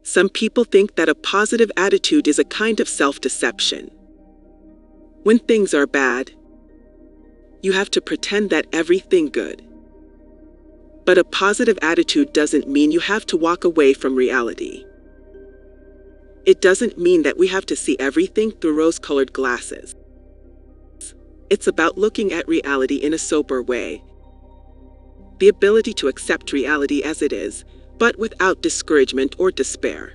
Some people think that a positive attitude is a kind of self-deception. When things are bad, you have to pretend that everything good. But a positive attitude doesn't mean you have to walk away from reality. It doesn't mean that we have to see everything through rose-colored glasses. It's about looking at reality in a sober way. The ability to accept reality as it is, but without discouragement or despair.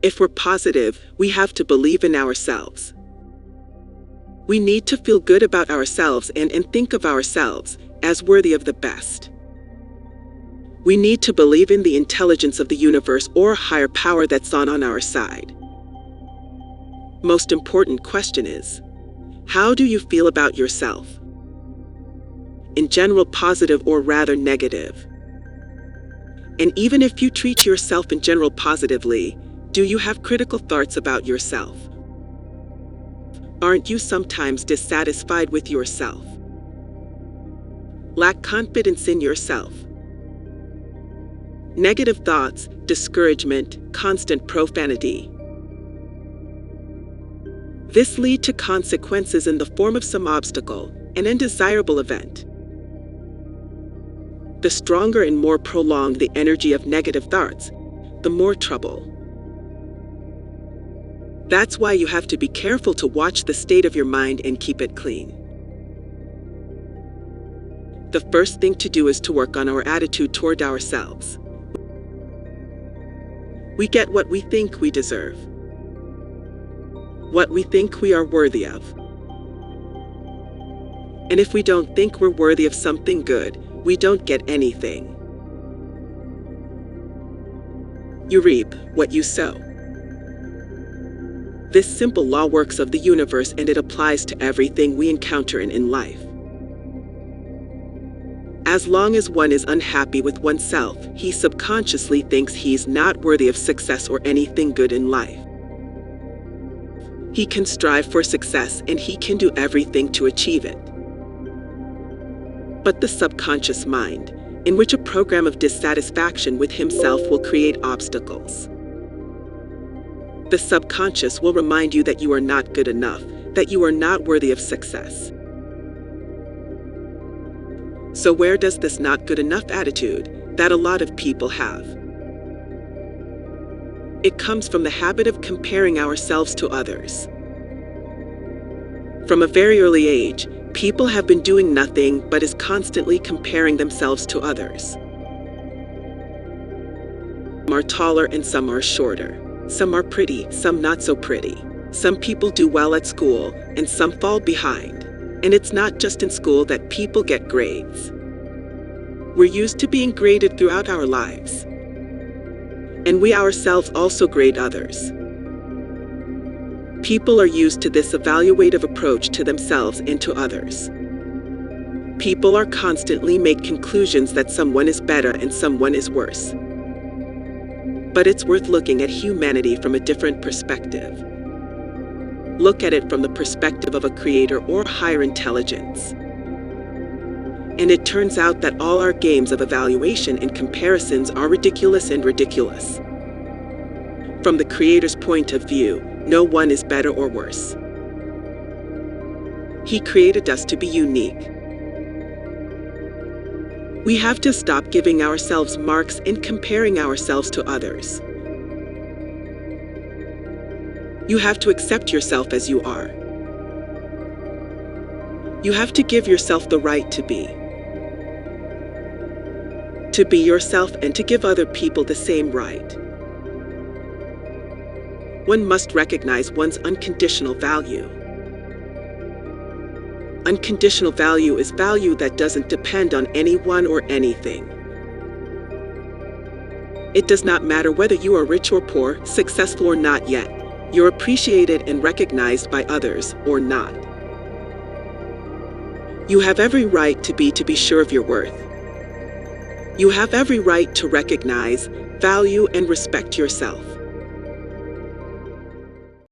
If we're positive, we have to believe in ourselves. We need to feel good about ourselves and think of ourselves as worthy of the best. We need to believe in the intelligence of the universe or higher power that's on our side. Most important question is, how do you feel about yourself? In general, positive or rather negative? And even if you treat yourself in general positively, do you have critical thoughts about yourself? Aren't you sometimes dissatisfied with yourself? Lack confidence in yourself? Negative thoughts, discouragement, constant profanity. This leads to consequences in the form of some obstacle, an undesirable event. The stronger and more prolonged the energy of negative thoughts, the more trouble. That's why you have to be careful to watch the state of your mind and keep it clean. The first thing to do is to work on our attitude toward ourselves. We get what we think we deserve, what we think we are worthy of. And if we don't think we're worthy of something good, we don't get anything. You reap what you sow. This simple law works of the universe, and it applies to everything we encounter in life. As long as one is unhappy with oneself, he subconsciously thinks he's not worthy of success or anything good in life. He can strive for success and he can do everything to achieve it. But the subconscious mind, in which a program of dissatisfaction with himself will create obstacles. The subconscious will remind you that you are not good enough, that you are not worthy of success. So where does this not good enough attitude that a lot of people have? It comes from the habit of comparing ourselves to others. From a very early age, people have been doing nothing but is constantly comparing themselves to others. Some are taller and some are shorter. Some are pretty, some not so pretty. Some people do well at school and some fall behind. And it's not just in school that people get grades. We're used to being graded throughout our lives. And we ourselves also grade others. People are used to this evaluative approach to themselves and to others. People are constantly make conclusions that someone is better and someone is worse. But it's worth looking at humanity from a different perspective. Look at it from the perspective of a creator or higher intelligence. And it turns out that all our games of evaluation and comparisons are ridiculous and ridiculous. From the creator's point of view, no one is better or worse. He created us to be unique. We have to stop giving ourselves marks and comparing ourselves to others. You have to accept yourself as you are. You have to give yourself the right to be. To be yourself and to give other people the same right. One must recognize one's unconditional value. Unconditional value is value that doesn't depend on anyone or anything. It does not matter whether you are rich or poor, successful or not yet. You're appreciated and recognized by others or not. You have every right to be sure of your worth. You have every right to recognize, value, and respect yourself.